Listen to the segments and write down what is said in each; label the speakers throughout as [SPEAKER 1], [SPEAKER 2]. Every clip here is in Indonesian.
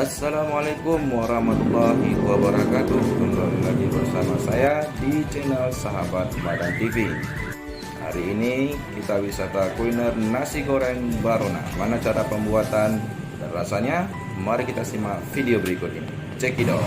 [SPEAKER 1] Assalamualaikum warahmatullahi wabarakatuh. Kembali lagi bersama saya di channel Sahabat Badan TV. Hari ini kita wisata kuliner nasi goreng Barona. Mana cara pembuatan dan rasanya? Mari kita simak video berikut ini. Check it out.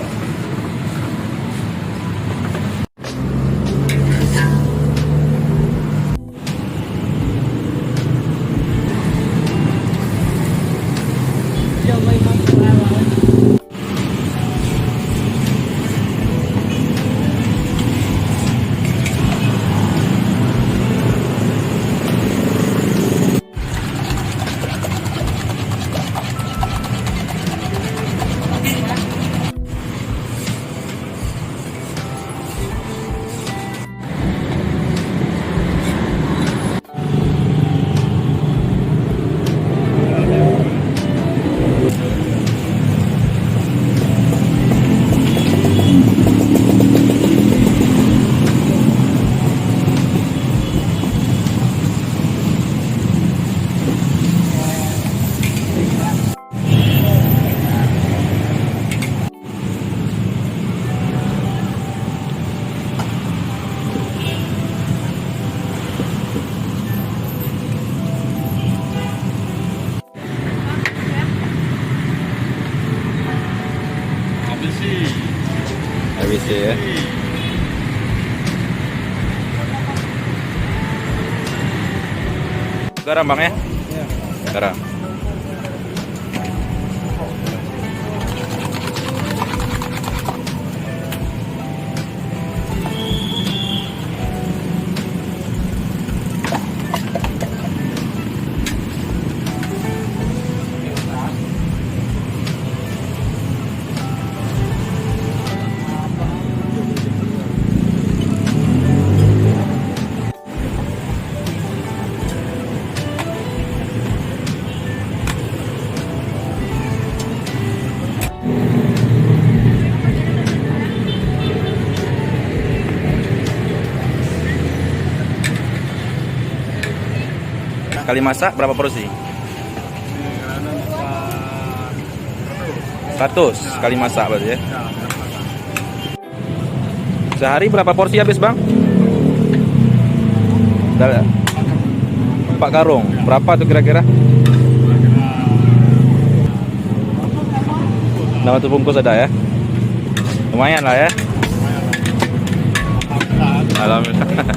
[SPEAKER 1] ABC ya. Garam bang ya? Garam. Kali masak berapa porsi? 100 kali masak berarti ya. Sehari berapa porsi habis bang? 4 karung. Berapa tuh kira-kira? 600 bungkus ada ya? Lumayan lah ya. Alhamdulillah.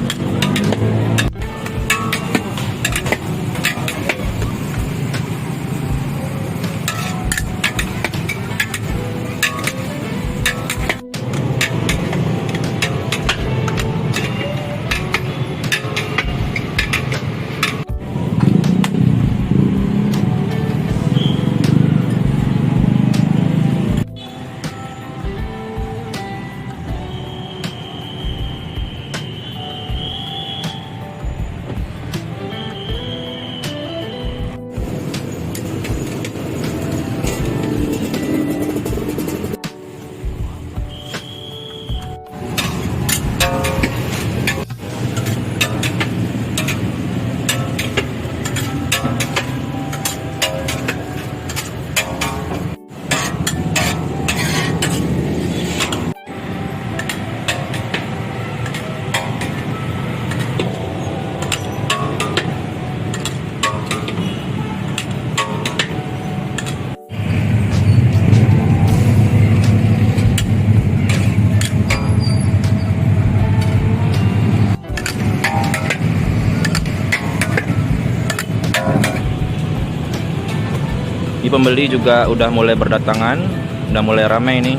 [SPEAKER 1] Ini pembeli juga udah mulai berdatangan, udah mulai ramai ini.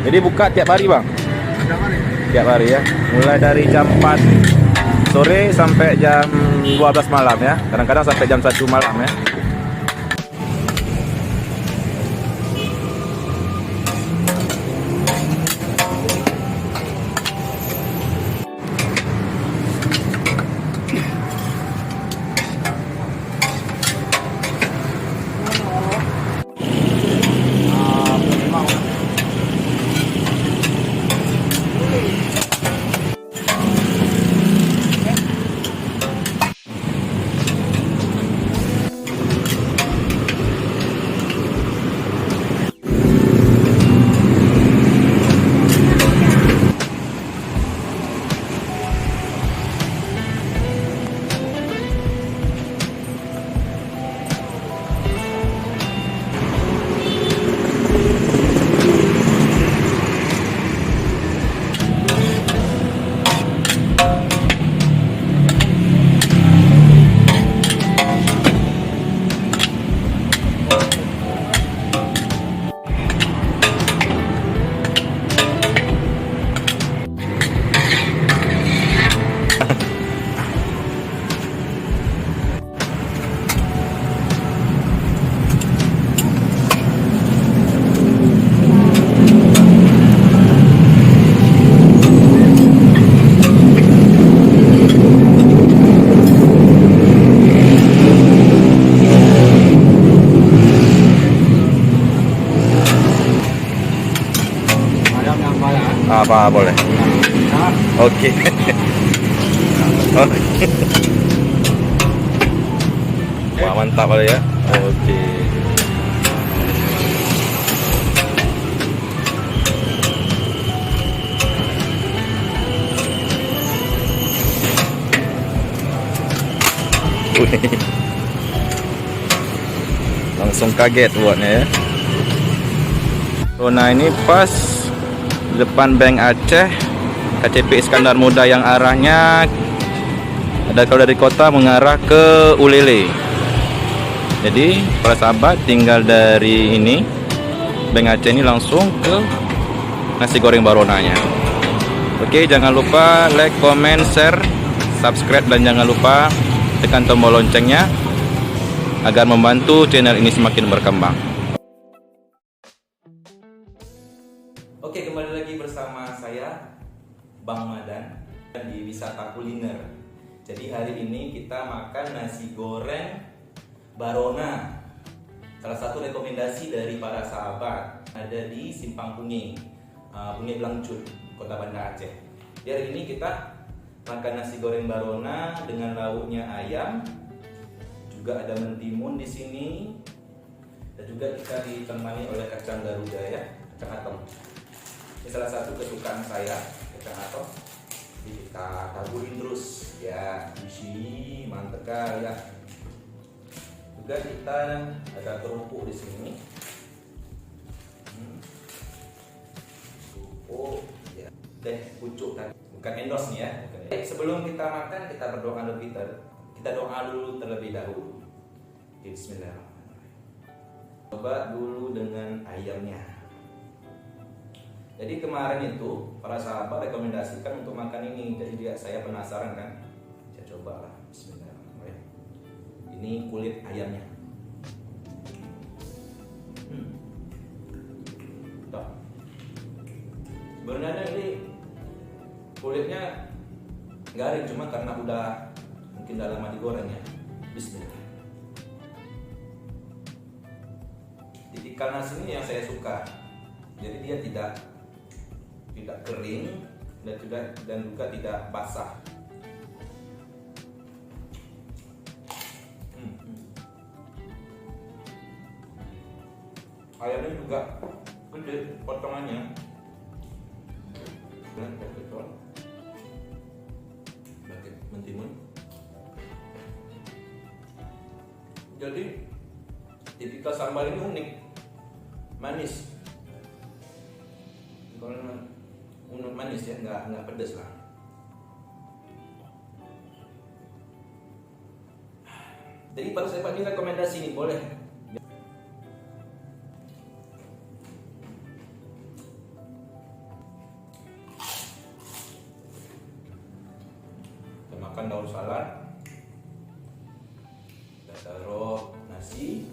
[SPEAKER 1] Jadi buka tiap hari bang? Tiap hari ya, mulai dari jam 4 sore sampai jam 12 malam ya. Kadang-kadang sampai jam 1 malam ya. apa boleh? Oke. Wah, mantap kali ya. Oke. Langsung kaget buatnya ya. Nah, ini pas depan Bank Aceh, KCP Iskandar Muda yang arahnya ada kalau dari kota mengarah ke Ulele. Jadi para sahabat tinggal dari ini Bank Aceh ini langsung ke nasi goreng Baronanya. Oke, jangan lupa like, comment, share, subscribe, dan jangan lupa tekan tombol loncengnya agar membantu channel ini semakin berkembang. Oke, kembali lagi bersama saya Bang Madan di wisata kuliner. Jadi hari ini kita makan nasi goreng Barona. Salah satu rekomendasi dari para sahabat ada di Simpang Pungi, Pungi Blangcut, Kota Banda Aceh. Di hari ini kita makan nasi goreng Barona dengan lauknya ayam. Juga ada mentimun di sini, dan juga kita ditemani oleh kacang Garuda ya, kacang atom. Ini salah satu kesukaan saya, kacang atom. Jadi kita taburin terus ya, isi mantep ya. Juga kita ada kerupuk di sini. Kerupuk ya, pucuk tadi, bukan endorse nih ya. Sebelum kita makan, kita berdoa lebih kita doa dulu terlebih dahulu. Bismillahirrahmanirrahim. Coba dulu dengan ayamnya. Jadi kemarin itu para sahabat rekomendasikan untuk makan ini. Jadi saya penasaran kan. Saya coba lah. Bismillahirrahmanirrahim. Ini kulit ayamnya. Tuh. Sebenarnya ini kulitnya garing, cuma karena udah mungkin udah lama digoreng ya. Bismillah. Tipikal nasi ini yang saya suka. Jadi dia tidak kering dan juga tidak basah. Ayamnya juga gede potongannya. Mentimun. Jadi tipikal sambal ini unik, manis. Kalau manis ya, nggak pedas lah. Jadi para sahabat ini rekomendasi ini boleh. Kita makan daun salad. Kita taruh nasi,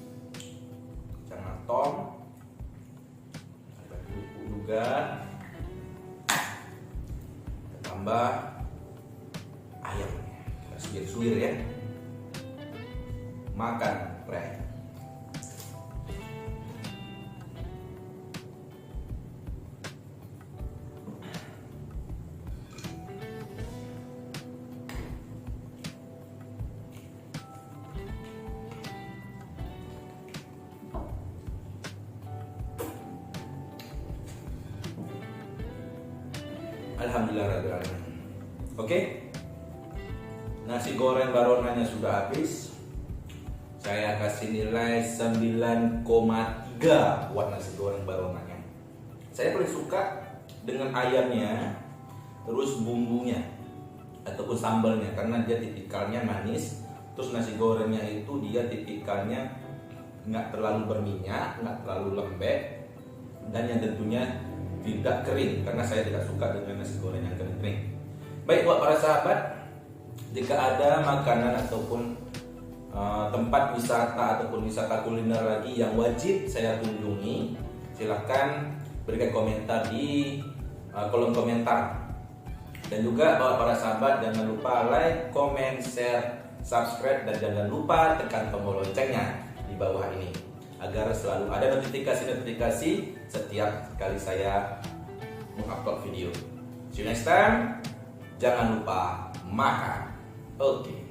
[SPEAKER 1] kacang atom, ada kerupuk juga, tambah ayam, suir-suir ya. Makan, pre. Alhamdulillah. Oke, nasi goreng Baronanya sudah habis. Saya kasih nilai 9,3 buat nasi goreng Baronanya. Saya paling suka dengan ayamnya, terus bumbunya ataupun sambalnya, karena dia tipikalnya manis. Terus nasi gorengnya itu dia tipikalnya nggak terlalu berminyak, nggak terlalu lembek, dan yang tentunya tidak kering, karena saya tidak suka dengan nasi goreng yang kering. Baik buat para sahabat, jika ada makanan ataupun tempat wisata ataupun wisata kuliner lagi yang wajib saya kunjungi, silahkan berikan komentar di kolom komentar. Dan juga buat para sahabat, jangan lupa like, comment, share, subscribe, dan jangan lupa tekan tombol loncengnya di bawah ini agar selalu ada notifikasi-notifikasi setiap kali saya
[SPEAKER 2] mengupload video. See you next time. Jangan lupa makan. Oke.